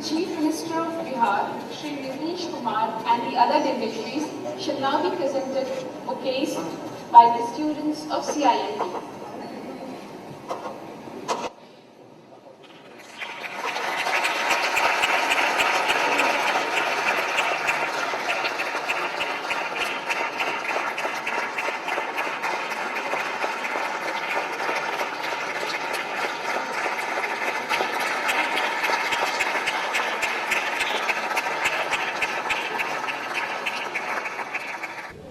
Chief Minister of Bihar, Shri Nitish Kumar, and the other dignitaries shall now be presented bouquets by the students of CIMT.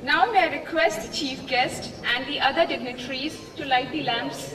Now may I request the chief guest and the other dignitaries to light the lamps.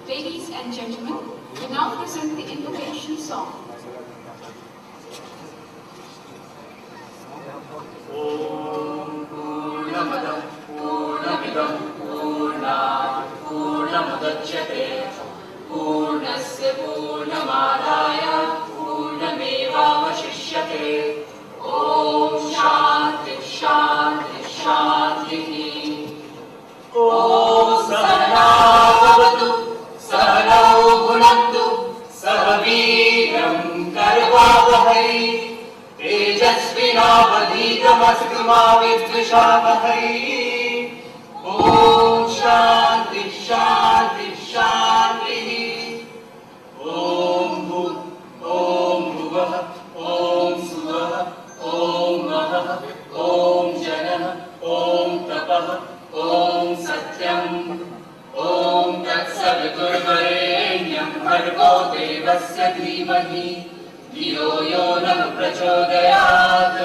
Ladies and gentlemen, we now present the invocation song. Om Purnamada Purnamidam Purnat Purnamudachyate Purnasya Purnamadaya Purnamevavashishyate Om Shanti Shanti Shanti Om Sahana Bhavatu Sahana Bhunaktu Sahaviram Karvavahai तेजस्विनावधीतमस्तु मा विद्विषावहै ॐ शान्ति शान्ति शान्तिः ॐ भुवः ॐ सुवः ॐ महः ॐ जनः ॐ तपः ॐ सत्यम् ॐ तत्सवितुर्वरेण्यं भर्गो देवस्य धीमहि धियो यो नः प्रचोदयात्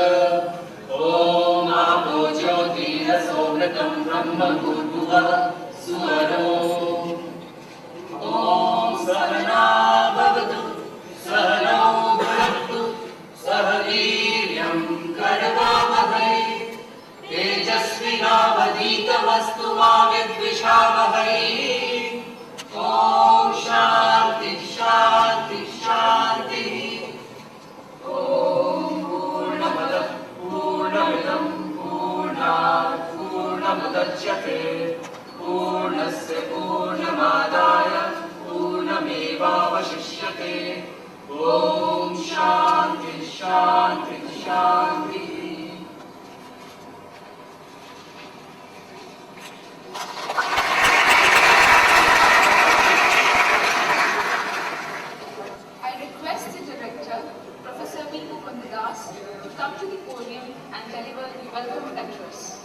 ॐ आपो ज्योतिरसोमृतं ब्रह्म भूर्भुवः सुवरो ॐ सहना भवतु सहनौ भुनक्तु सह वीर्यं करवावहै तेजस्विनावधीतमस्तु मा विद्विषावहै ॐ शान्ति शान्ति शान्तिः पूर्णमुदच्यते पूर्णस्य पूर्णमादाय पूर्णमेवावशिष्यते ॐ शान्ति शान्ति शान्तिः I request the director, Professor V. Mukundadas, to come to the podium and deliver the welcome address.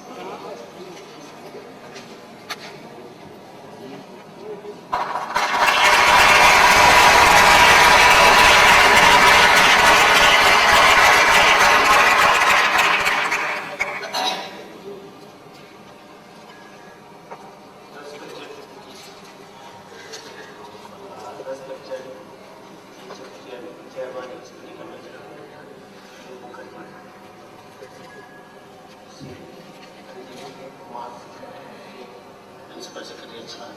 Principal Secretary in charge.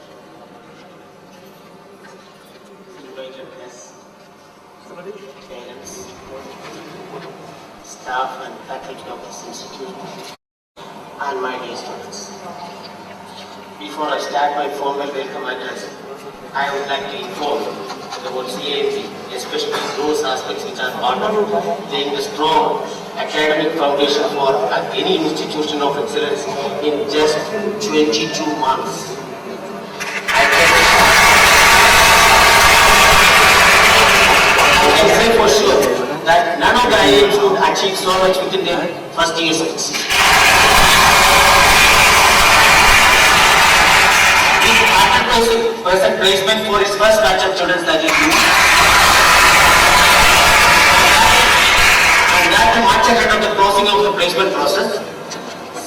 Invited guests, parents, staff and faculty of this institute, and my dear students. Before I start my formal welcome address, I would like to inform about CIMT, especially those aspects which are part of laying the strong academic foundation for any institution of excellence in just 22 months. I can say for sure that that none of the IIMs would achieve so much within their first years of existence. This 100% placement for its first batch of students that is due. And that much ahead of the closing of the placement process,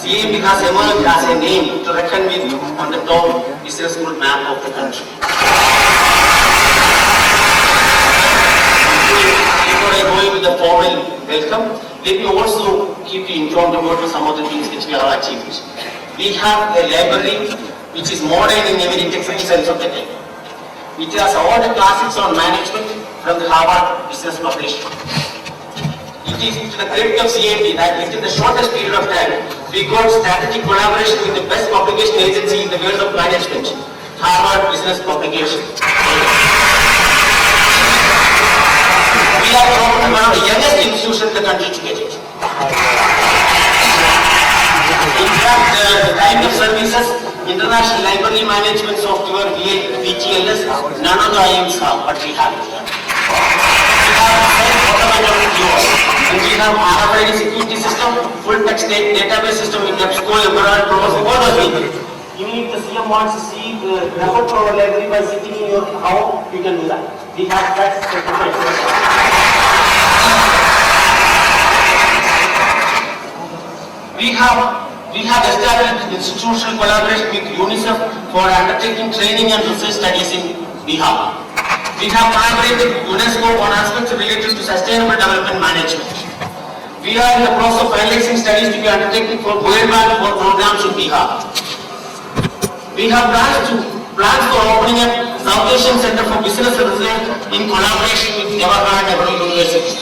CAMB has emerged as a name to reckon with on the top business school map of the country. Before I go into the formal welcome, let me also keep you informed about some of the things which we have achieved. We have a library which is modern in every technical sense of the term. It has all the classics on management from the Harvard Business Publishing. It is to the credit of CAMB that within the shortest period of time, we got strategic collaboration with the best publication agency in the world of management, Harvard Business Publication. We are probably one of the youngest institutions in the country to get it. In fact, the kind of services, International Library Management Software, VTLS, none of the IIMs have, but we have it. And we have RFID security system, full text database system with EBSCO, Emerald, Professor, all of it. Even if the CM wants to see the refer to our library by sitting in your house, you can do that. We have that. We have established institutional collaboration with UNICEF for undertaking training and research studies in Bihar. We have collaborated with UNESCO on aspects related to sustainable development management. We are in the process of finalizing studies to be undertaken for World Bank for programs in Bihar. We have plans for opening a South Asian Center for Business Research in collaboration with Jawaharlal Nehru University.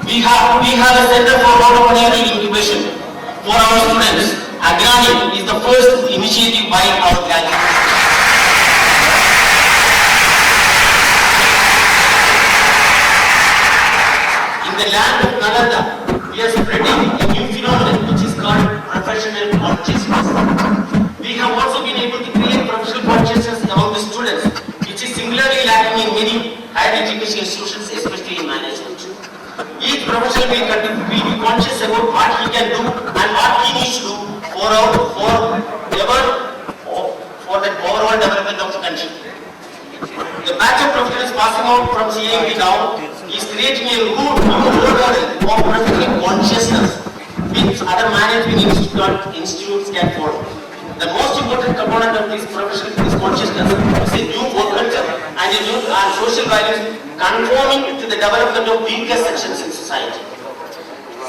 We have a Center for Entrepreneurial Incubation for our students. Agrani is the first initiative by our graduates. In the land of Nalanda, we are spreading a new phenomenon which is called professional consciousness. We have also been able to create professional consciousness among the students, which is singularly lacking in many higher education institutions, especially in management. Each professional will be conscious about what he can do and what he needs to do for the overall development of the country. The batch of professionals passing out from CAMB now is creating a new model of professional consciousness which other management institutes can follow. The most important component of this professional consciousness is a new work culture and a new social values conforming to the development of weaker sections in society.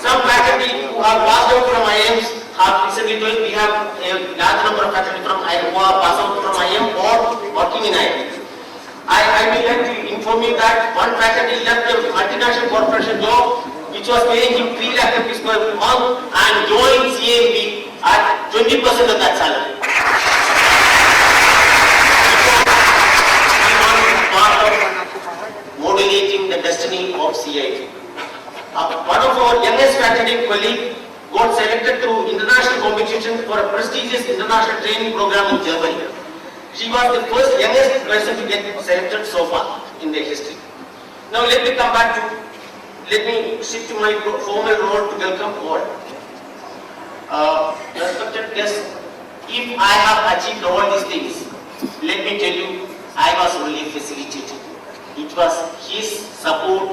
Some faculty who have passed out from IIMs have recently told we have a large number of faculty from IIM who have passed out from IIM or working in IIM. I would like to inform you that one faculty left a multinational corporation job which was paying him 3 lakh rupees per month and joined CAMB at 20% of that salary. Part of modulating the destiny of CAMB. One of our youngest faculty colleagues got selected through international competition for a prestigious international training program in Germany. She was the first youngest person to get selected so far in their history. Now let me shift to my formal role to welcome all. Respected guests, if I have achieved all these things, let me tell you, I was only facilitated. It was his support,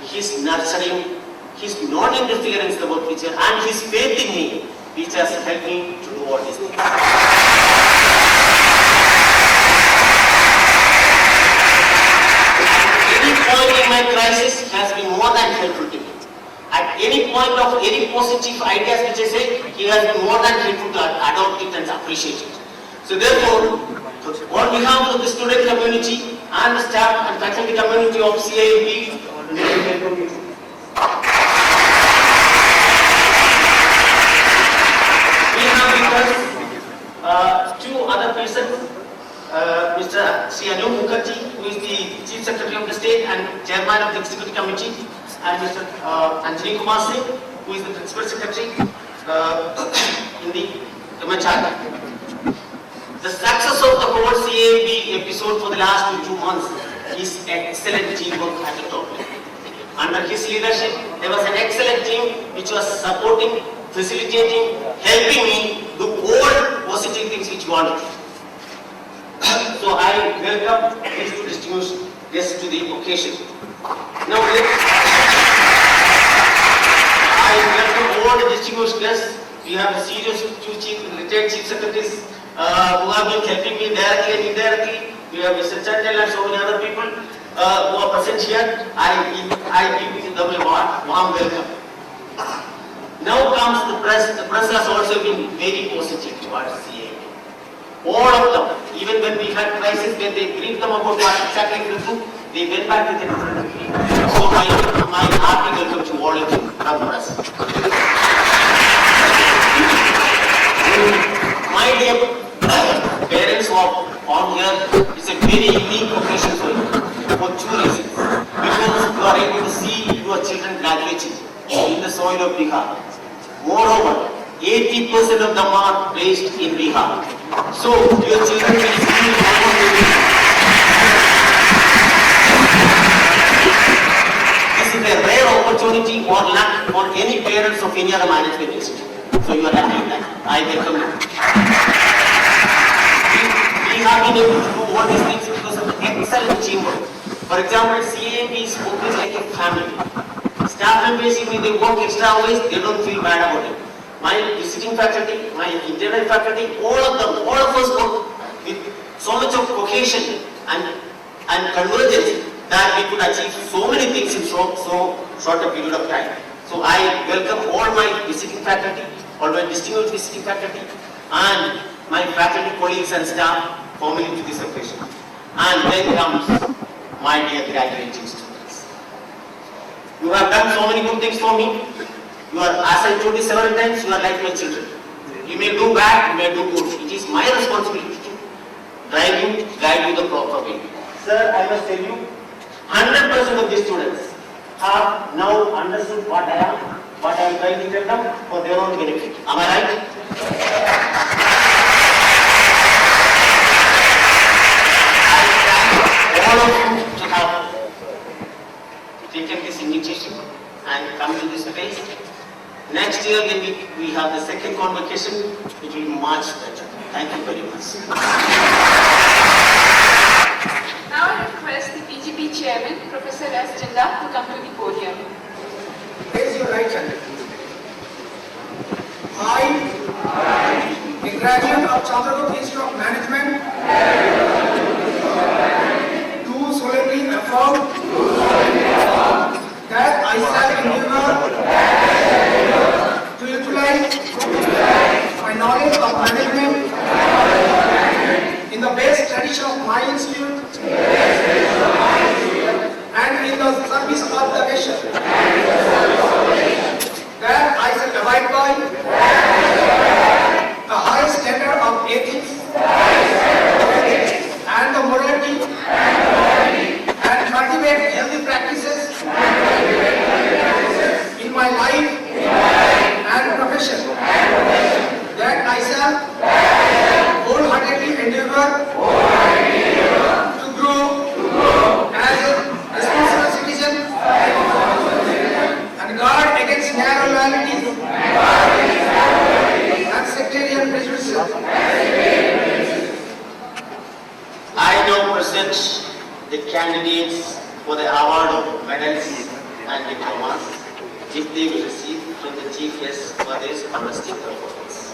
his nurturing, his non-interference about future and his faith in me which has helped me to do all these things. In my crisis has been more than helpful to me. At any point of any positive ideas which I say, he has been more than helpful to adopt it and appreciate it. So therefore, on behalf of the student community and the staff and faculty community of CAMB, we have with us two other persons. Mr. Sri Anup Mukherjee, who is the Chief Secretary of the State and Chairman of the Executive Committee, and Mr. Anjani Kumar Singh, who is the Principal Secretary in the MHR. The success of the whole CAMB episode for the last 2 months is excellent teamwork at the top. Under his leadership, there was an excellent team which was supporting, facilitating, helping me do all positive things which we wanted. So I welcome these two distinguished guests to the occasion. Now, I welcome all the distinguished guests. We have a serious retired chief secretaries who have been helping me directly and indirectly. We have Mr. Chandel and so many other people who are present here. I give them a warm welcome. Now comes the press. The press has also been very positive towards CAA. All of them, even when we had crisis, when they briefed them about what exactly we do, they went back with a different feeling. So my hearty welcome to all of you from the press. My dear parents who are on here, it's a very unique occasion for you, for two reasons. Because you are able to see your children graduating in the soil of Bihar. Moreover, 80% of them are placed in Bihar. So, your children will see this is a rare opportunity or luck for any parents of any other management institute. So, you are lucky in that. I welcome you. We have been able to do all these things because of excellent teamwork. For example, CAMB is focused like a family. Staff members, if they work extra hours, they don't feel bad about it. My visiting faculty, my internal faculty, all of us work with so much of cohesion and convergence that we could achieve so many things in so short a period of time. So I welcome all my visiting faculty, all my distinguished visiting faculty, and my faculty colleagues and staff formally to this occasion. And then comes my dear graduating students. You have done so many good things for me. You are, as I told you several times, you are like my children. You may do bad, you may do good. It is my responsibility to drive you, guide you the proper way. Sir, I must tell you, 100% of the students have now understood what I am trying to tell them for their own benefit. Am I right? All of you to have taken this invitation and come to this place. Next year, when we have the second convocation, it will be much better. Thank you very much. Now I request the PGP Chairman, Professor S. Jinda, to come to the podium. Raise your right hand. I, a graduate of Chandragupta Institute of Management, do solemnly affirm that I shall endeavor to utilize my knowledge of management in the best tradition of my institute and in the service of the nation. That I shall abide by the highest standard of ethics and the morality and cultivate healthy practices in my life and profession. That I shall wholeheartedly endeavor to grow as a responsible citizen and guard against narrow loyalties and sectarian prejudices. I now present the candidates for the award of medals and diplomas, which they will receive from the chief guest for this fantastic performance.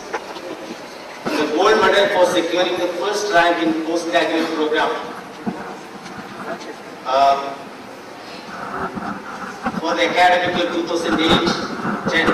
The gold medal for securing the first rank in postgraduate program for the academic year 2008-10.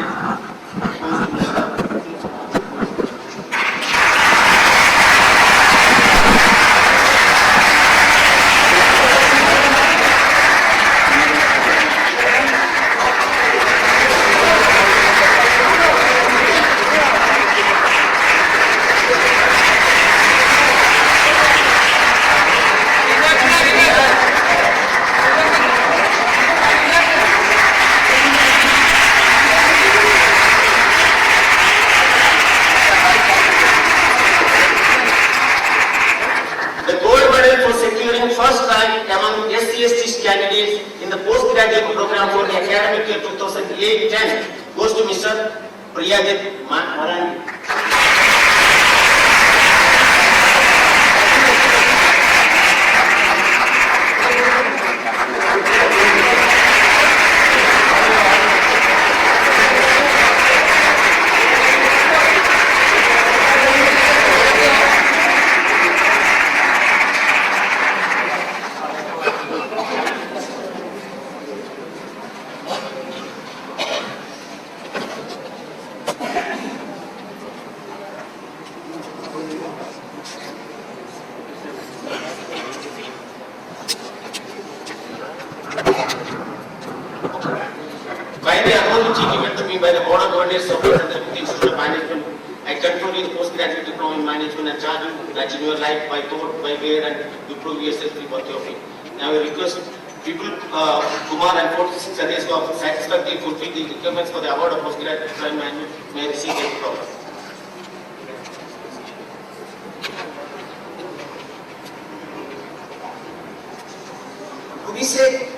PhD candidates in the postgraduate program for the academic year 2008-10 goes to Mr. Priyadip Marani. By the acknowledged given to me by the Board of Governors of the Institute of Management, I confer you the postgraduate diploma in management and charge you that in your life by thought, by word, and you prove yourself to be worthy of it. Now I request people Kumar and 46 others who have satisfactorily fulfilled the requirements for the award of postgraduate diploma in management may receive their diploma. Abhishek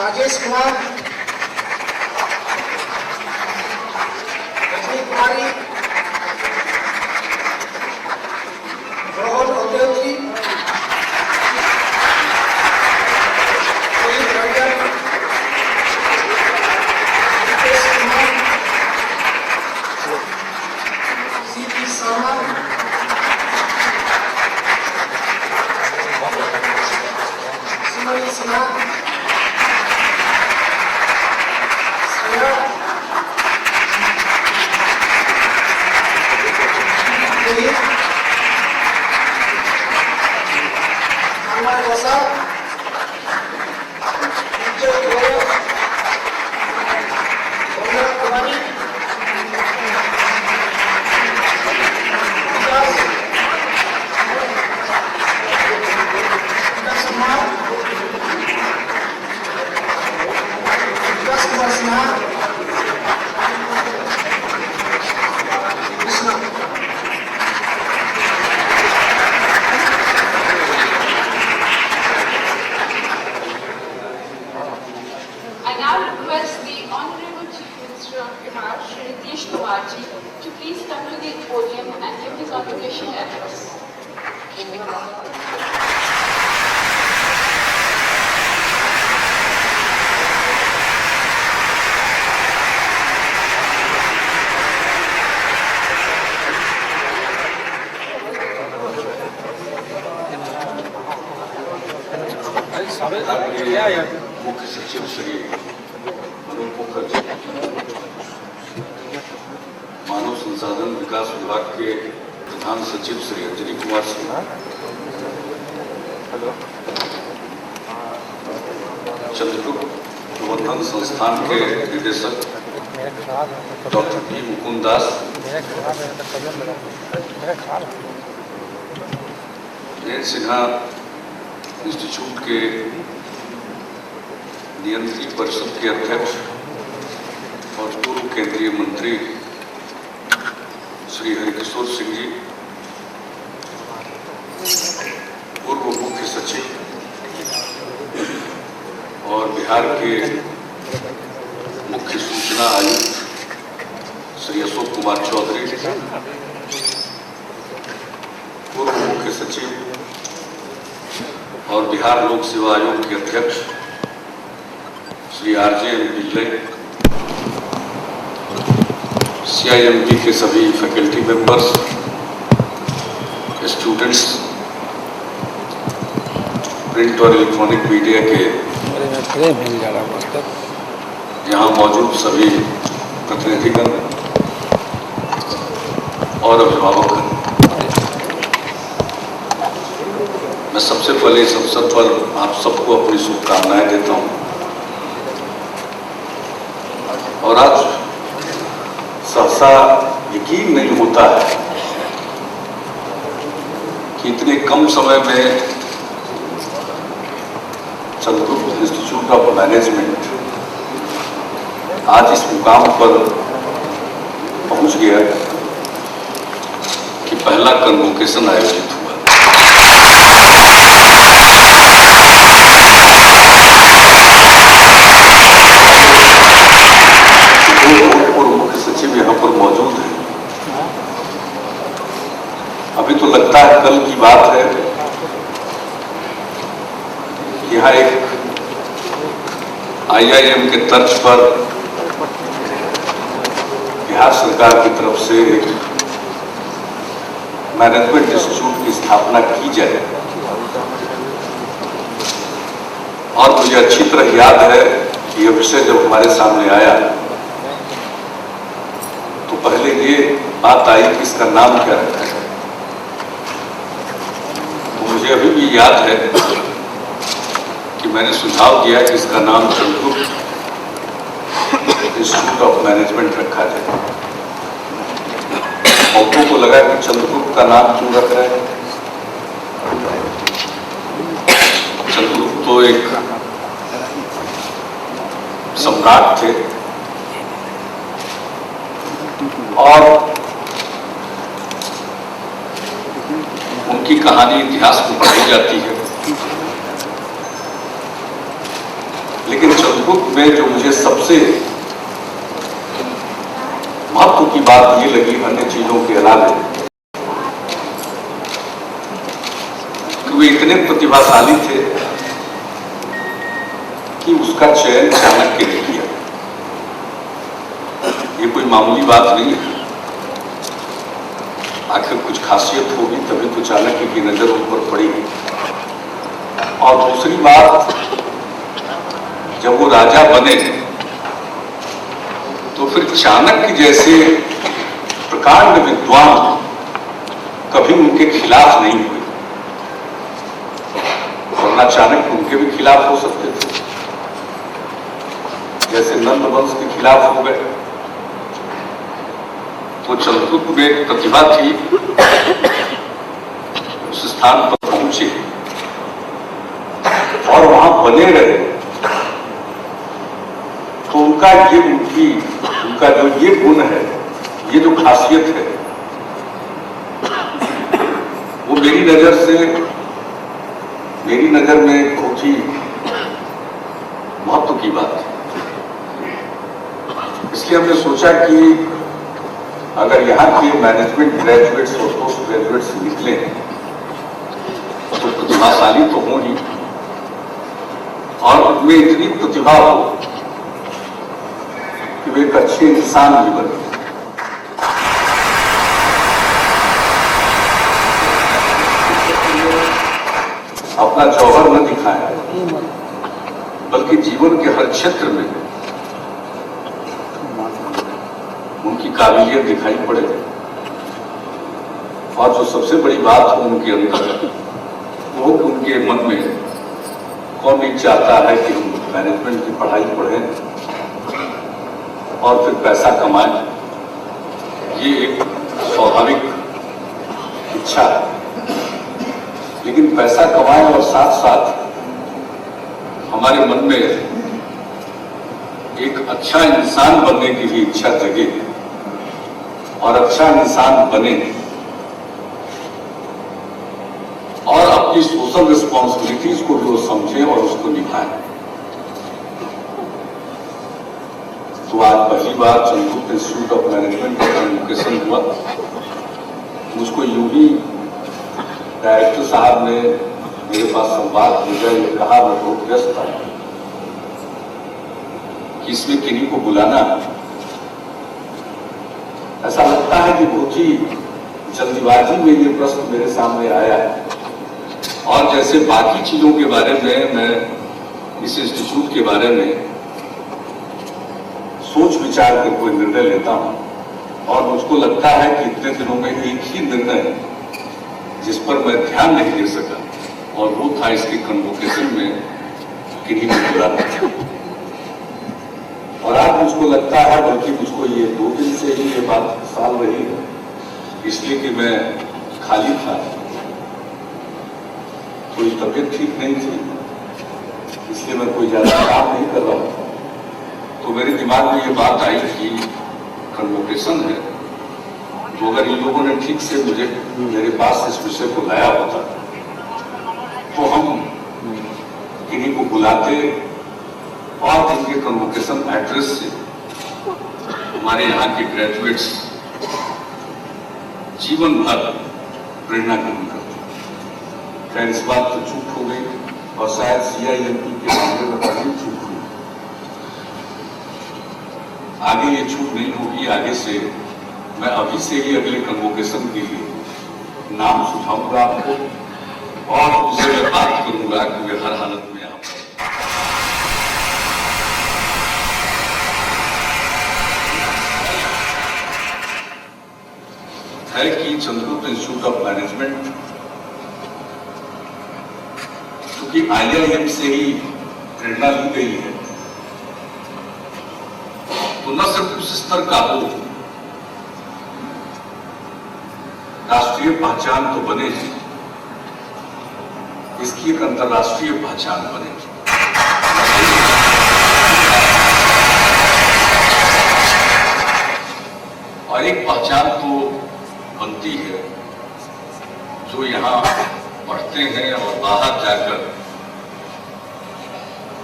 Rajesh Kumar, Rajni Kumari, Rohan Audrey, Rohit Rajan, Ritesh Kumar, C.P. Sharma, Simani Sinha, Vikas Kumar Sinha, Krishna. I now request the Honorable Chief Minister of Bihar, Shri Nitish Kumar ji, to please come to the podium and give his convocation address. मुख्य सचिव श्री अनूप मुखर्जी, मानव संसाधन विकास विभाग के प्रधान सचिव श्री अंजनी कुमार सिन्हा, चंद्रगुप्त प्रबंधन संस्थान के निदेशक डॉक्टर पी मुकुंद दास, जयंत सिन्हा इंस्टीट्यूट के नियंत्रण परिषद के अध्यक्ष और पूर्व केंद्रीय मंत्री श्री हरिकिशोर सिंह जी, पूर्व मुख्य सचिव और बिहार के मुख्य सूचना आयुक्त श्री अशोक कुमार चौधरी, पूर्व मुख्य सचिव और बिहार लोक सेवा आयोग के अध्यक्ष श्री RJ पिल्ले, CIMB के सभी फैकल्टी मेंबर्स, स्टूडेंट्स, प्रिंट और इलेक्ट्रॉनिक मीडिया के यहाँ मौजूद सभी प्रतिनिधिगण और अभिभावक, मैं सबसे पहले इस अवसर पर आप सबको अपनी शुभकामनाएं देता हूं। और आज सहसा यकीन नहीं होता है कि इतने कम समय में चंद्रगुप्त इंस्टीट्यूट ऑफ मैनेजमेंट आज इस मुकाम पर पहुंच गया कि पहला कन्वोकेशन आयोजित हुआ। मुख्य सचिव यहाँ पर मौजूद है। अभी तो लगता है कल की बात है, यहाँ एक IIM के तर्ज पर बिहार सरकार की तरफ से एक मैनेजमेंट इंस्टीट्यूट की स्थापना की जाए। और मुझे अच्छी तरह याद है कि यह विषय जब हमारे सामने आया तो पहले ये बात आई कि इसका नाम क्या रखा है। तो मुझे अभी भी याद है कि मैंने सुझाव दिया कि इसका नाम चंद्रगुप्त इंस्टीट्यूट ऑफ मैनेजमेंट रखा जाए। बहुतों को लगा कि चंद्रगुप्त का नाम क्यों रख रहे हैं। चंद्रगुप्त तो एक सम्राट थे और उनकी कहानी इतिहास में पढ़ी जाती है। लेकिन चंद्रगुप्त में जो मुझे सबसे महत्व की बात ये लगी अन्य चीजों के अलावा कि वे इतने प्रतिभाशाली थे कि उसका चयन चाणक्य ने किया। ये कोई मामूली बात नहीं है। आखिर कुछ खासियत होगी तभी तो चाणक्य की नजर उन पर पड़ी। और दूसरी बात, जब वो राजा बने तो फिर चाणक्य जैसे प्रकांड विद्वान कभी उनके खिलाफ नहीं हुए, वरना चाणक्य उनके भी खिलाफ हो सकते थे, जैसे नंद वंश के खिलाफ हो गए। तो चंद्रगुप्त में एक प्रतिभा थी, उस स्थान पर पहुंचे और वहां बने रहे तो उनका जो ये गुण है, ये जो खासियत है, वो मेरी नजर में बहुत ही महत्व की बात है। इसलिए हमने सोचा कि अगर यहाँ के मैनेजमेंट ग्रेजुएट्स और पोस्ट ग्रेजुएट्स निकले तो प्रतिभाशाली तो हो ही, और उनमें इतनी प्रतिभा हो कि वे एक अच्छे इंसान भी बने। अपना जौहर न दिखाया, बल्कि जीवन के हर क्षेत्र में उनकी काबिलियत दिखाई पड़े। और जो सबसे बड़ी बात हो उनके अंदर, वो कि उनके मन में कौन नहीं चाहता है कि हम मैनेजमेंट की पढ़ाई पढ़ें और फिर पैसा कमाएं। ये एक स्वाभाविक इच्छा है, लेकिन पैसा कमाएं और साथ साथ हमारे मन में एक अच्छा इंसान बनने की भी इच्छा जगे, और अच्छा इंसान बने और अपनी सोशल रिस्पॉन्सिबिलिटीज को भी वो समझे और उसको निभाए। तो आज पहली बार चंद्रगुप्त इंस्टीट्यूट ऑफ मैनेजमेंट का कन्वोकेशन हुआ। मुझको यूं ही डायरेक्टर साहब ने मेरे पास संवाद भेजा, ये कहा, मैं बहुत व्यस्त था कि इसमें किन्हीं को बुलाना। ऐसा लगता है कि बहुत ही जल्दीबाजी में ये प्रश्न मेरे सामने आया है, और जैसे बाकी चीजों के बारे में मैं इस इंस्टीट्यूट के बारे में सोच विचार कर कोई निर्णय लेता हूं, और मुझको लगता है कि इतने दिनों में एक ही निर्णय जिस पर मैं ध्यान नहीं दे सका, और वो था इसके कन्वोकेशन में किन्हीं को बुलाना। और आज मुझको लगता है, बल्कि मुझको ये 2 दिन से ही ये बात साल रही है, इसलिए कि मैं खाली था, कोई तबीयत ठीक नहीं थी, इसलिए मैं कोई ज्यादा काम नहीं कर रहा था। तो मेरे दिमाग में ये बात आई कि कन्वोकेशन है, तो अगर इन लोगों ने ठीक से मेरे पास इस विषय को लाया होता तो हम किन्हीं को बुलाते और उनके कन्वोकेशन एड्रेस से हमारे यहाँ के ग्रेजुएट्स जीवन भर प्रेरणा ग्रहण करते। खैर, इस बात तो चूक हो गई, और शायद CIMT के मामले में पहले चूक हुई। आगे ये छूट नहीं होगी। आगे से मैं अभी से ही अगले कन्वोकेशन के लिए नाम सुझाऊंगा आपको, और उनसे मैं बात करूंगा कि वे हर हालत में आप है कि चंद्रगुप्त इंस्टीट्यूट ऑफ मैनेजमेंट क्योंकि IIM से ही प्रेरणा ली गई है, तो न सिर्फ उस स्तर का हो, राष्ट्रीय पहचान तो बनेगी, इसकी एक अंतर्राष्ट्रीय पहचान बनेगी। और एक पहचान तो बनती है जो यहाँ पढ़ते हैं और बाहर जाकर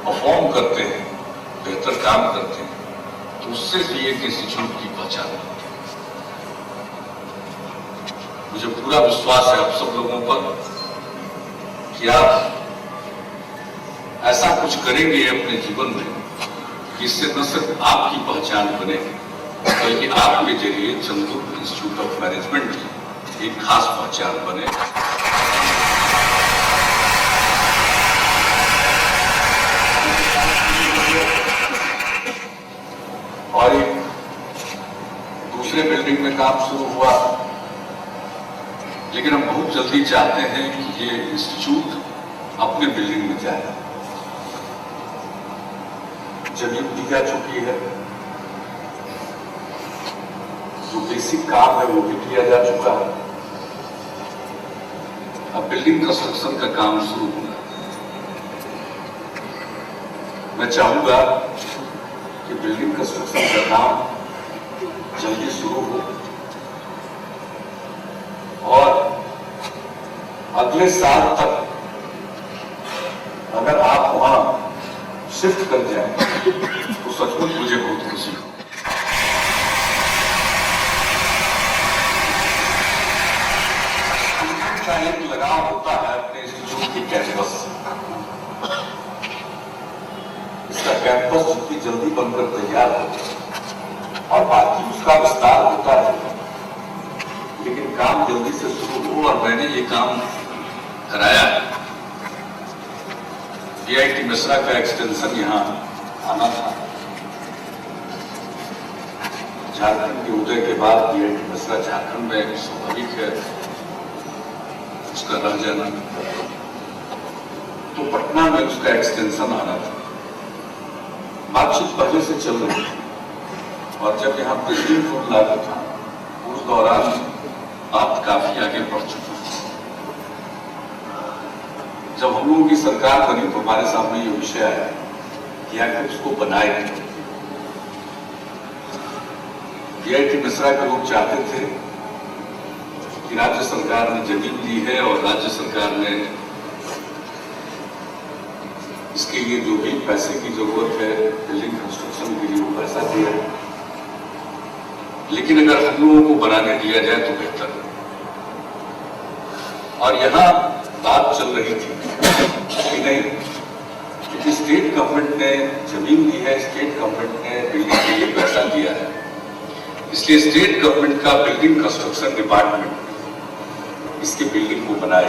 परफॉर्म करते हैं, बेहतर काम करते हैं, तो उससे भी एक इंस्टीट्यूट की पहचान है। मुझे पूरा विश्वास है आप सब लोगों पर कि आप ऐसा कुछ करेंगे अपने जीवन में जिससे न सिर्फ आपकी पहचान बने, बल्कि आपके जरिए चंद्रगुप्त इंस्टीट्यूट ऑफ मैनेजमेंट की एक खास पहचान बने। और एक दूसरे बिल्डिंग में काम शुरू हुआ, लेकिन हम बहुत जल्दी चाहते हैं कि ये इंस्टीट्यूट अपने बिल्डिंग में जाए। जमीन दी जा चुकी है, जो बेसिक काम है वो भी किया जा चुका है, अब बिल्डिंग कंस्ट्रक्शन का काम शुरू होना है। मैं चाहूंगा कि बिल्डिंग कंस्ट्रक्शन का काम जल्दी शुरू हो और अगले साल तक अगर आप वहां शिफ्ट कर जाएं तो सचमुच मुझे बहुत खुशी हो। का एक लगाव होता है अपने इंस्टीट्यूट की कैंपस से। इसका कैंपस जितनी जल्दी बनकर तैयार हो और बाकी उसका विस्तार होता है, लेकिन काम जल्दी से शुरू हो। और मैंने ये काम कराया। DIT मिश्रा का एक्सटेंशन यहां आना था। झारखंड के उदय के बाद DIT मिश्रा झारखंड में स्वाभाविक है उसका रह जाना, तो पटना में उसका एक्सटेंशन आना था। बातचीत पहले से चल रही थी और जब यहाँ प्रेसिडेंट रूल लागू था उस दौरान बात काफी आगे बढ़ चुकी थी। जब हम लोगों की सरकार बनी तो हमारे सामने ये विषय आया कि आखिर उसको बनाए। DIT मिश्रा के लोग चाहते थे कि राज्य सरकार ने जमीन दी है और राज्य सरकार ने इसके लिए जो भी पैसे की जरूरत है बिल्डिंग कंस्ट्रक्शन के लिए वो पैसा दिया है, लेकिन अगर हम लोगों को बनाने दिया जाए तो बेहतर है। और यहां बात चल रही थी कि नहीं, क्योंकि स्टेट गवर्नमेंट ने जमीन दी है, स्टेट गवर्नमेंट ने बिल्डिंग के लिए पैसा दिया है, इसलिए स्टेट गवर्नमेंट का बिल्डिंग कंस्ट्रक्शन डिपार्टमेंट इसकी बिल्डिंग को बनाए।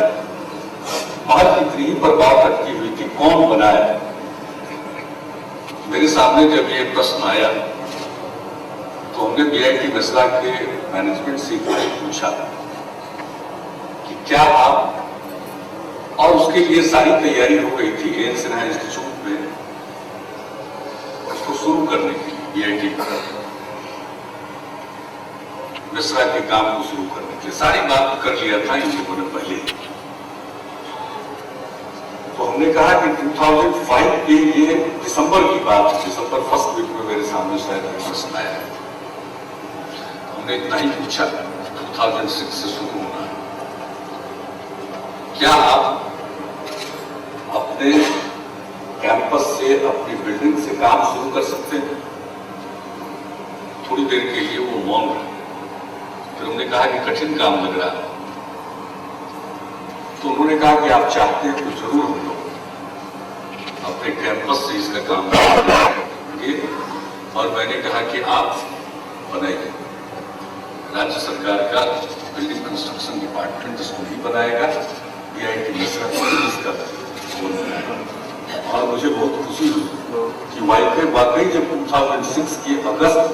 बात इतनी पर बात अटकी हुई थी कौन बनाए। मेरे सामने जब ये प्रश्न आया तो हमने DIT मिश्रा के मैनेजमेंट से पूछा कि क्या आप, और उसके लिए सारी तैयारी हो गई थी AN सिन्हा इंस्टीट्यूट में उसको शुरू करने के लिए, DIT मिश्रा के काम को शुरू करने के लिए सारी बात कर लिया था इन लोगों ने पहले। तो हमने कहा कि 2005 के ये दिसंबर की बात, दिसंबर फर्स्ट वीक में मेरे सामने शायद प्रश्न आया। हमने इतना ही पूछा 2006 से शुरू होना है, क्या आप अपने कैंपस से अपनी बिल्डिंग से काम शुरू कर सकते हैं। थोड़ी देर के लिए वो मौन रहे। फिर उन्होंने कहा कि कठिन काम लग रहा है, तो उन्होंने कहा कि आप चाहते हैं तो जरूर हम लोग अपने कैंपस से इसका काम करेंगे। और मैंने कहा कि आप बनाइए, राज्य सरकार का बिल्डिंग कंस्ट्रक्शन डिपार्टमेंट इसको नहीं बनाएगा, DIT मिश्रा इसका बनाएगा। और मुझे बहुत खुशी हुई कि वाकई जब 2006 की अगस्त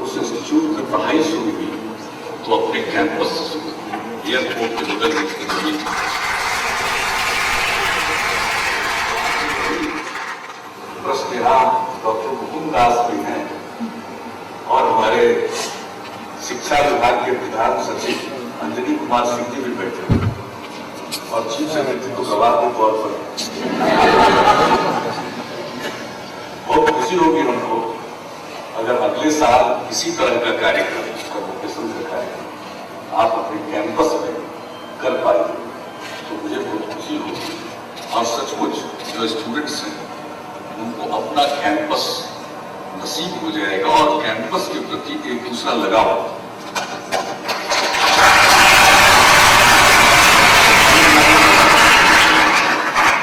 उस इंस्टीट्यूट में पढ़ाई शुरू हुई तो अपने कैंपस से शुरू हुई, एयरपोर्ट के बगल में जमीन। प्रश्न यहाँ डॉक्टर मुकुंद दास भी हैं और हमारे शिक्षा विभाग के प्रधान सचिव अंजनी कुमार सिंह जी भी बैठे हैं और चीफ सेक्रेटरी को गवाह के तौर पर बहुत खुशी होगी हमको अगर अगले साल इसी तरह का कार्यक्रम, कन्वोकेशन का कार्यक्रम आप अपने कैंपस में कर पाए तो मुझे बहुत खुशी होगी। और सचमुच जो स्टूडेंट्स हैं उनको अपना कैंपस नसीब हो जाएगा और कैंपस के प्रति एक दूसरा लगाव।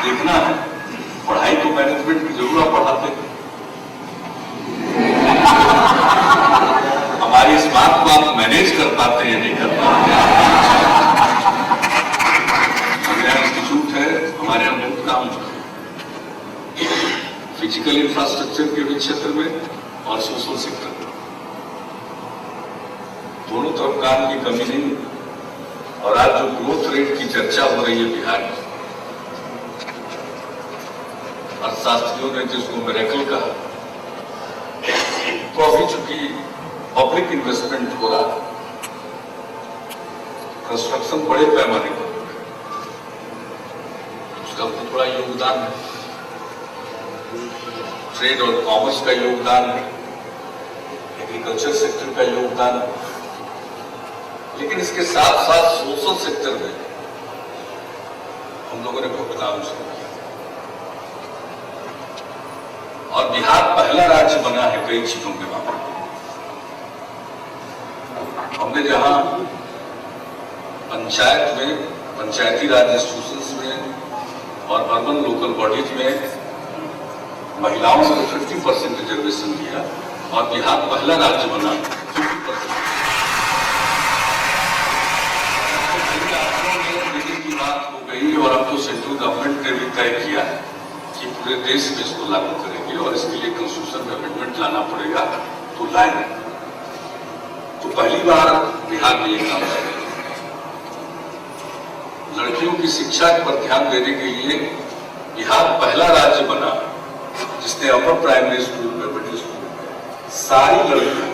देखना है, पढ़ाई तो मैनेजमेंट की जरूरत पढ़ाते हैं, हमारी इस बात को आप मैनेज कर पाते हैं नहीं कर पाते। हमारे इंस्टीट्यूट है, हमारे यहाँ बहुत काम फिजिकल इंफ्रास्ट्रक्चर के भी क्षेत्र में और सोशल सेक्टर में, दोनों तरफ काम की कमी नहीं। और आज जो ग्रोथ रेट की चर्चा हो रही है बिहार में, अर्थशास्त्रियों ने जिसको मिरेकल कहा, तो अभी चूंकि पब्लिक इन्वेस्टमेंट हो रहा है, कंस्ट्रक्शन बड़े पैमाने पर उसका भी थोड़ा योगदान है। ट्रेड और कॉमर्स का योगदान है, एग्रीकल्चर सेक्टर का योगदान है, लेकिन इसके साथ साथ सोशल सेक्टर में हम लोगों ने बहुत काम शुरू किया और बिहार पहला राज्य बना है कई चीजों के मामले में। हमने जहां पंचायत में, पंचायती राज इंस्टीट्यूशंस में और अर्बन लोकल बॉडीज में महिलाओं को 50% रिजर्वेशन दिया और बिहार पहला राज्य बना 50%। की बात हो गई और अब तो सेंट्रल गवर्नमेंट ने भी तय किया है कि पूरे देश में इसको लागू करेंगे और इसके लिए कॉन्स्टिट्यूशन में अमेंडमेंट लाना पड़ेगा, तो लाएंगे। तो पहली बार बिहार में ये काम करेंगे। लड़कियों की शिक्षा पर ध्यान देने के लिए बिहार पहला राज्य बना जिसने अपर प्राइमरी स्कूल में, मिडिल स्कूल में सारी लड़कियों,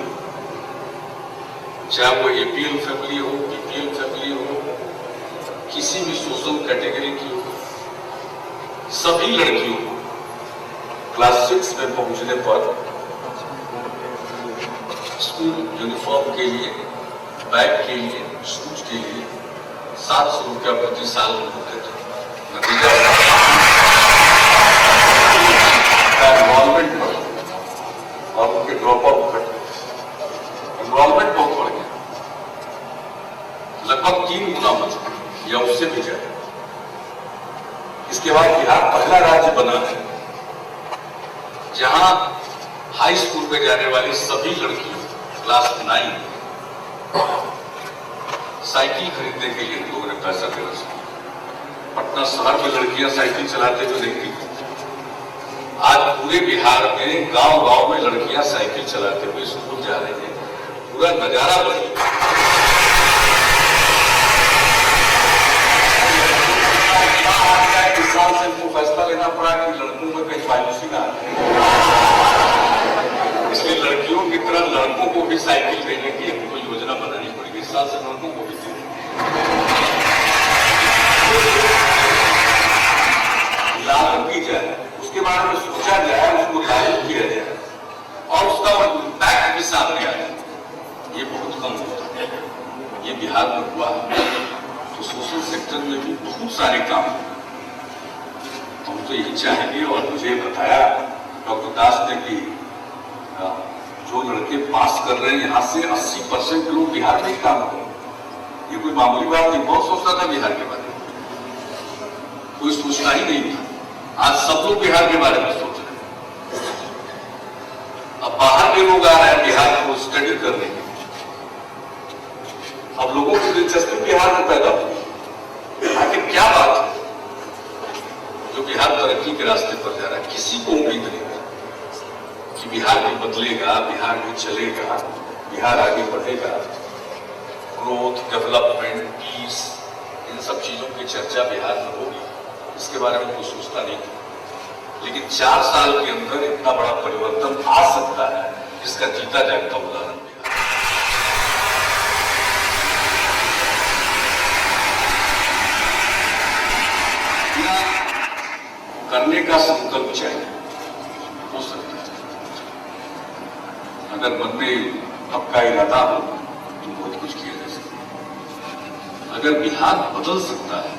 चाहे वो एपीएल फैमिली हो, बीपीएल फैमिली हो, किसी भी सोशल कैटेगरी की हो, सभी लड़कियों को क्लास 6 में पहुंचने पर स्कूल यूनिफॉर्म के लिए, बैग के लिए, शूज के लिए 700 रुपया प्रति साल होते थे। नतीजा एनरोलमेंट बढ़ और उनके ड्रॉप आउट घट, एनरोलमेंट बहुत बढ़ गया, लगभग 3 गुना बढ़ या उससे भी ज्यादा। इसके बाद बिहार पहला राज्य बना है जहां हाई स्कूल में जाने वाली सभी लड़कियों क्लास 9 साइकिल खरीदने के लिए लोगों ने पैसा देना शुरू किया। पटना शहर में लड़कियां साइकिल चलाते हुए नहीं थी, आज पूरे बिहार में गांव-गांव में लड़कियां साइकिल चलाते हुए स्कूल जा रही है। पूरा नजारा बदल गया। इस साल से इनको फैसला लेना पड़ा कि लड़कों में कहीं फायदेसी ना आए, इसलिए लड़कियों की तरह लड़कों को भी साइकिल देने की हमको योजना बनानी पड़ेगी। इस साल से लड़कों को भी देंगे, लागू की जाए, उसके बारे में सोचा जाए, उसको लागू किया जाए और उसका इम्पैक्ट भी सामने आ जाए। ये बहुत कम होता है, ये बिहार में हुआ। तो सोशल सेक्टर में भी बहुत सारे काम हैं। हम तो यही चाहेंगे और मुझे बताया डॉक्टर दास ने कि जो लड़के पास कर रहे हैं यहाँ से 80% लोग बिहार में ही काम कर रहे हैं। ये कोई मामूली बात नहीं। बहुत सोचता था बिहार के बारे में, कोई सोचता ही नहीं था। आज सब लोग बिहार के बारे में सोच रहे हैं। अब बाहर के लोग आ रहे हैं बिहार को स्टडी करने के। अब लोगों की दिलचस्पी बिहार में पैदा हुई। आखिर क्या बात है जो बिहार तरक्की के रास्ते पर जा रहा है? किसी को उम्मीद नहीं कि बिहार भी बदलेगा, बिहार भी चलेगा, बिहार आगे बढ़ेगा। ग्रोथ, डेवलपमेंट, पीस, इन सब चीजों की चर्चा बिहार में होगी, इसके बारे में कोई सोचता नहीं था। लेकिन 4 साल के अंदर इतना बड़ा परिवर्तन आ सकता है, इसका जीता जागता उदाहरण करने का संकल्प चाहिए, हो सकता है। अगर मन में पक्का इरादा हो तो बहुत कुछ किया जा सकता है। अगर बिहार बदल सकता है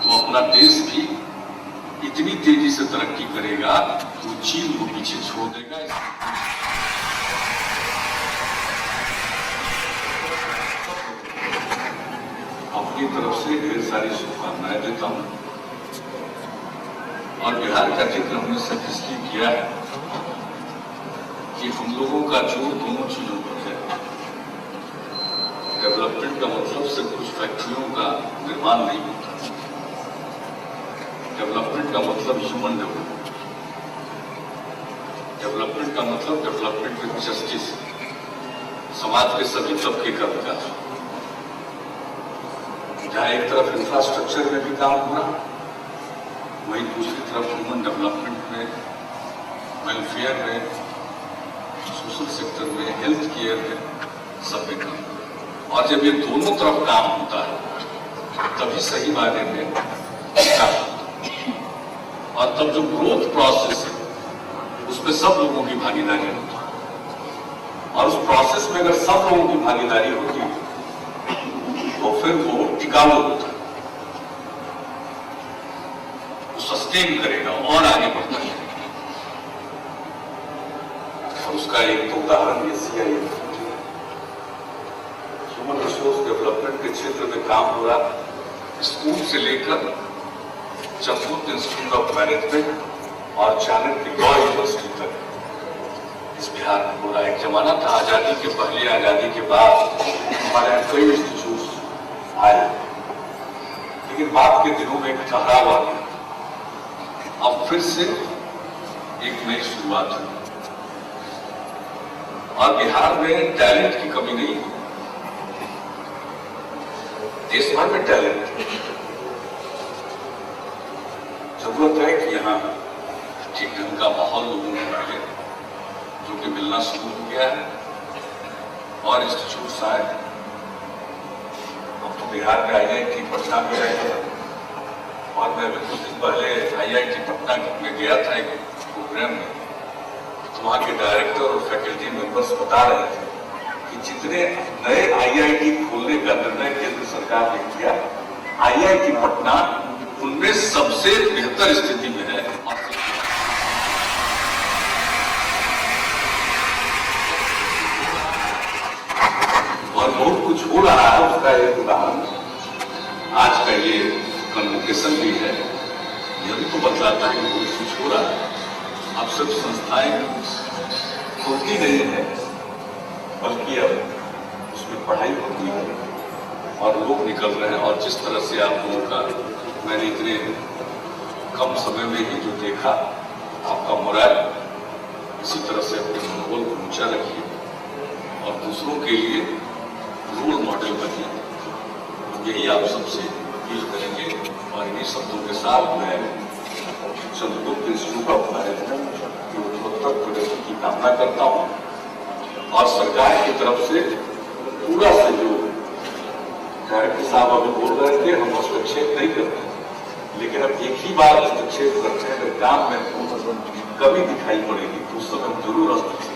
तो अपना देश भी इतनी तेजी से तरक्की करेगा तो चीन को पीछे छोड़ देगा। अपनी तरफ से ढेर सारी शुभकामनाएं देता हूं और बिहार का जिक्र हमने सब इसलिए किया है कि हम लोगों का जोर दोनों चीजों पर है। डेवलपमेंट का मतलब सिर्फ कुछ फैक्ट्रियों का निर्माण नहीं होता। डेवलपमेंट का मतलब ह्यूमन डेवलपमेंट। डेवलपमेंट का मतलब डेवलपमेंट विद जस्टिस, समाज के सभी तबके का विकास। जहां एक तरफ इंफ्रास्ट्रक्चर में भी काम हो रहा, वहीं दूसरी तरफ ह्यूमन डेवलपमेंट में, वेलफेयर में, सोशल सेक्टर में, हेल्थ केयर में, सब में काम। और जब ये दोनों तरफ काम होता है तभी सही मायने में विकास होता है। और तब जो ग्रोथ प्रोसेस है उसमें सब लोगों की भागीदारी होती है, और उस प्रोसेस में अगर सब लोगों की भागीदारी होती है तो फिर वो टिकाऊ होता है, वो सस्टेन करेगा और आगे बढ़ता है। और उसका एक तो उदाहरण ये CIF ह्यूमन रिसोर्स डेवलपमेंट के क्षेत्र में काम हो रहा, स्कूल से लेकर चंद्रगुप्त इंस्टीट्यूट ऑफ मैनेजमेंट और चाणक्य लॉ यूनिवर्सिटी तक इस बिहार में हो रहा। एक जमाना था आजादी के पहले, आजादी के बाद हमारे यहाँ कई इंस्टीट्यूट आए, लेकिन बाद के दिनों में एक ठहराव आ गया। अब फिर से एक नई शुरुआत हुई, और बिहार में टैलेंट की कमी नहीं है, देश भर में टैलेंट। जरूरत है कि यहाँ ठीक ढंग का माहौल लोगों को मिले, जो कि मिलना शुरू हो गया है और इंस्टीट्यूट्स आए। अब तो बिहार में IIT पटना में आए, और मैं अभी कुछ दिन पहले IIT पटना में गया था एक प्रोग्राम में, तो वहाँ के डायरेक्टर और फैकल्टी मेंबर्स बता रहे थे कि जितने नए IIT खोलने का निर्णय केंद्र सरकार ने किया, IIT पटना उनमें सबसे बेहतर स्थिति में है। और बहुत कुछ हो रहा है, उसका एक उदाहरण आज का ये कन्वोकेशन भी है। यह भी तो बतलाता है कि बहुत कुछ हो रहा है। अब सिर्फ संस्थाएं खुलती नहीं है, बल्कि अब उसमें पढ़ाई होती है और लोग निकल रहे हैं। और जिस तरह से आप लोगों का मैंने इतने कम समय में ही जो देखा, आपका मोराल, इसी तरह से अपने मनोबल को ऊंचा रखिए और दूसरों के लिए रोल मॉडल बनिए। यही आप सबसे अपील करेंगे। और इन्हीं शब्दों के साथ मैं चंद्रगुप्त इंस्टीट्यूट ऑफ मैनेजमेंट की उत्तरोत्तर प्रगति की कामना करता हूँ, और सरकार की तरफ से पूरा सहयोग। डायरेक्टर साहब अभी बोल रहे थे हम हस्तक्षेप नहीं करते, लेकिन अब एक ही बार हस्तक्षेप करते हैं। अगर काम में कमी दिखाई पड़ेगी तो उस समय जरूर हस्तक्षेप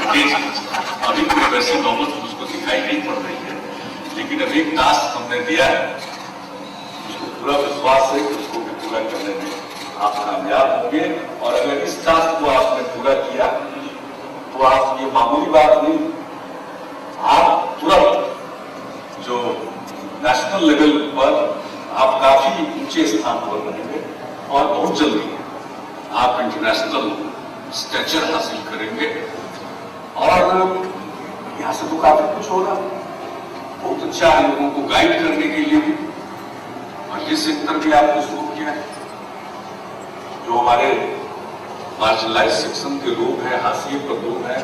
करेंगे। अभी कोई वैसी नौबत उसको दिखाई नहीं पड़ रही है, लेकिन अब एक टास्क हमने दिया है, उसको पूरा विश्वास है कि उसको भी पूरा करने में आप कामयाब होंगे। और अगर इस टास्क को आपने पूरा किया तो आप, ये मामूली बात नहीं, आप तुरंत जो नेशनल लेवल पर आप काफी ऊंचे स्थान पर रहेंगे, और बहुत जल्दी आप इंटरनेशनल स्टेचर हासिल करेंगे। और यहाँ से तो काफी कुछ हो रहा है, बहुत अच्छा है लोगों को गाइड करने के लिए भी। और ये सेक्टर भी आपने शुरू किया है, जो हमारे मार्जिनलाइज सेक्शन के लोग हैं, हाशिए पर लोग हैं,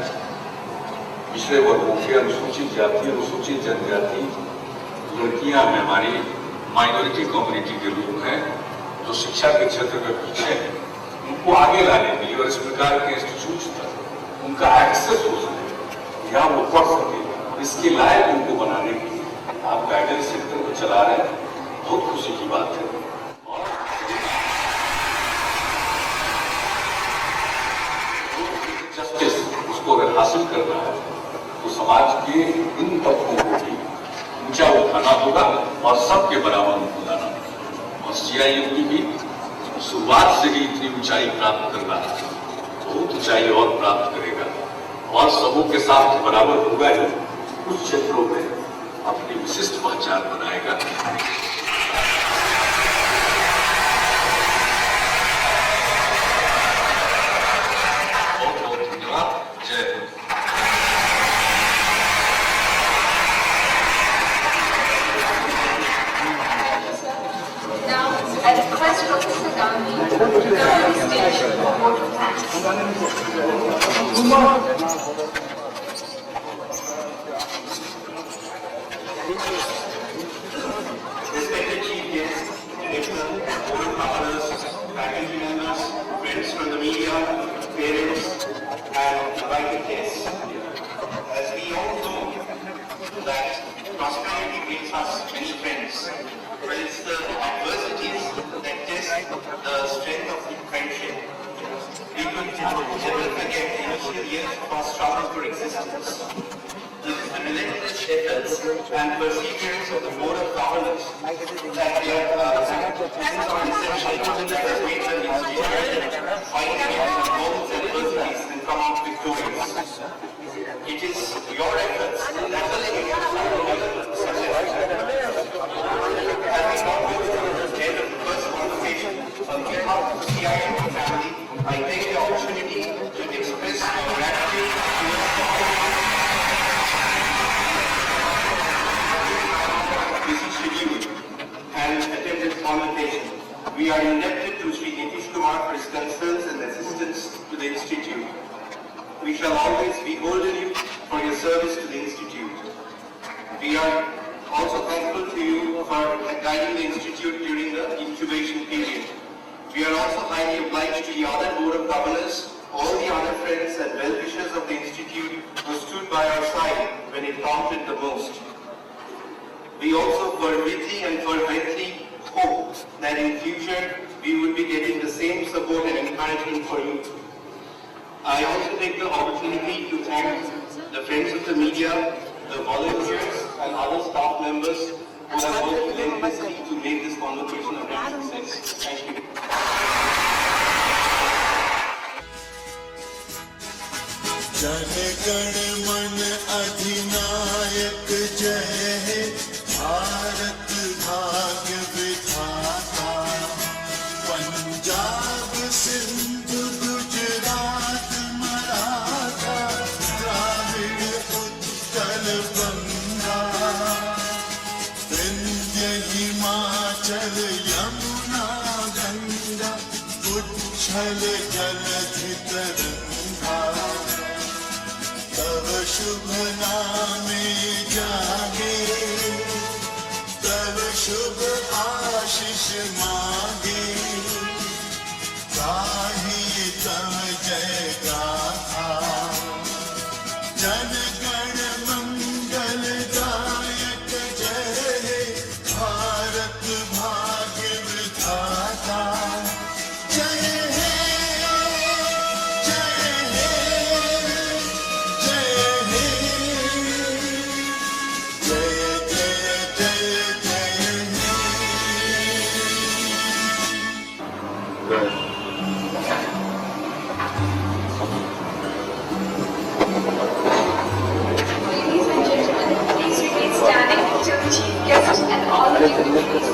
पिछड़े वर्गों के, अनुसूचित जाति, अनुसूचित जनजाति लड़कियां हैं, हमारी माइनॉरिटी कम्युनिटी के लोग हैं जो शिक्षा के क्षेत्र में पीछे हैं, उनको आगे लाने के लिए और इस प्रकार के इंस्टीट्यूट तक उनका एक्सेस हो सके, या वो पढ़ सके, इसके लायक उनको बनाने की आप गाइडेंस सेक्टर को चला रहे हैं। बहुत खुशी की बात है। जस्टिस उसको अगर हासिल करना है तो समाज के इन तत्वों को भी ऊंचा उठाना होगा और सबके बराबर उनको लाना होगा। और CIFT भी शुरुआत से ही इतनी ऊंचाई प्राप्त कर रहा है, बहुत ऊंचाई और प्राप्त करेगा, और सबों के साथ बराबर होगा ही, कुछ क्षेत्रों में अपनी विशिष्ट पहचान बनाएगा। बहुत बहुत धन्यवाद। जय Hind. Now, I request Professor Gandhi to come to the stage for vote of thanks. Respected Chief Guest, Commissioner, Board Partners, faculty members, friends from the media, parents, and invited guests. As we all know that prosperity brings us many friends, but it's the adversities that test the strength of the friendship. could never forget the initial years of our struggle for existence. The relentless efforts and perseverance of the Board of Governors that we have since our inception that has made the institution fight against the goals and adversities and come out victorious. It is your efforts that will enable us to deliver success. As we come close to the end of the first conversation, on behalf of the CIM family, I take the opportunity to express our gratitude towards the busy schedule and attended convocation. We are indebted to Sri Nitish Kumar for his concerns and assistance to the Institute. We shall always be beholden you for your service to the Institute. We are also thankful to you for guiding the Institute during the incubation period. We are also highly obliged to the other Board of Governors, all the other friends and well-wishers of the Institute who stood by our side when it counted the most. We also fervently and fervently hope that in future we would be getting the same support and encouragement for you. I also take the opportunity to thank the friends of the media, the volunteers and other staff members who have worked relentlessly to make this convocation a great success. Thank you. Jana Gana मन अधिनायक जय भारत भाग्य विधाता पंजाब सिंध गुजरात मराठा द्राविड़ उत्कल बंगा विंध्य हिमाचल यमुना गंगा उच्छल जलधि तरंगा तव शुभ नामे जागे तव शुभ आशीष मांगे गाही तव जय गाथा जन गण मंगल दायक जय भारत भाग्य विधाता जय हे जय हे जय हे जय जय जय जय Ladies and gentlemen, please remain standing till the chief guest and all the dignitaries